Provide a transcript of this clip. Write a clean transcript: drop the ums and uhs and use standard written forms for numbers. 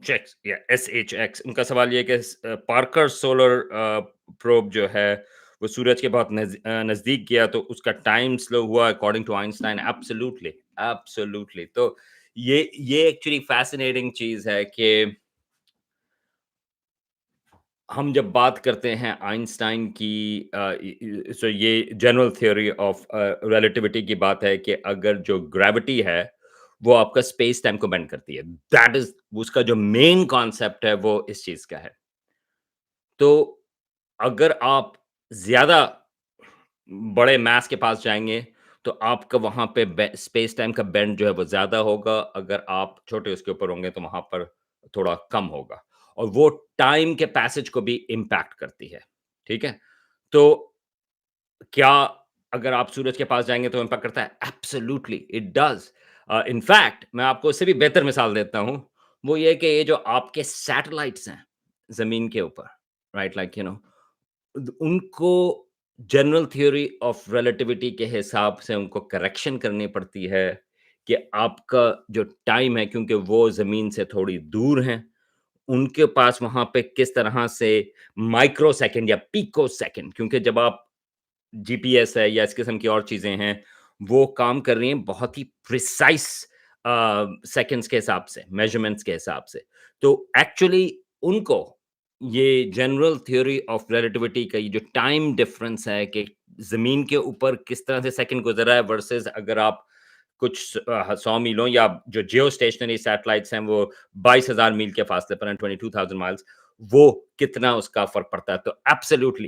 एसएचएक्स या एसएचएक्स उनका सवाल ये है कि पार्कर सोलर प्रोब जो है वो सूरज के बहुत नजदीक गया तो उसका टाइम स्लो हुआ according to Einstein absolutely absolutely तो ये एक्चुअली फैसिनेटिंग चीज है कि हम जब बात करते हैं आइंस्टाइन की सो ये जनरल थ्योरी ऑफ रिलेटिविटी की बात है कि अगर जो ग्रेविटी है वो आपका स्पेस टाइम को बेंड करती है दैट इज उसका जो मेन कॉन्सेप्ट है वो इस चीज का है तो अगर आप ज्यादा बड़े मास के पास जाएंगे तो आपका वहां पे स्पेस टाइम का बेंड जो है वो ज्यादा होगा अगर आप छोटे उसके ऊपर होंगे तो वहां पर थोड़ा कम होगा और वो टाइम के पैसेज को भी इम्पैक्ट करती है ठीक है तो क्या अगर आप सूरज के पास जाएंगे तो इम्पैक्ट करता है एब्सोल्युटली इट डज इनफैक्ट मैं आपको इससे भी बेहतर मिसाल देता हूं वो ये कि ये जो आपके सैटेलाइट्स हैं जमीन के ऊपर राइट लाइक यू नो उनको जनरल थ्योरी ऑफ रिलेटिविटी के हिसाब से उनको करेक्शन करनी पड़ती है कि आपका जो टाइम है क्योंकि वो ज़मीन से थोड़ी दूर हैं, उनके पास वहाँ पे किस तरह से माइक्रो सेकंड या पिको सेकंड क्योंकि जब आप जीपीएस है या इस किस्म की और चीज़ें हैं, वो काम कर रही हैं बहुत ही प्रिसाइज़ सेकंड्स के हिसाब से, मेज़रमेंट्स के हिसाब से। तो एक्चुअली उनको ये जनरल थ्योरी ऑफ रिलेटिविटी का ये जो टाइम डिफरेंस है कि ज़मीन के ऊपर किस तरह से सेकंड गुज़र रहा है वर्सेस अगर आप कुछ 100 मीलों या जो जियो स्टेशनरी सैटेलाइट्स हैं वो 22,000 मील के फासले पर हैं, 22,000 माइल्स, वो कितना उसका फ़र्क पड़ता है। तो एब्सोल्यूटली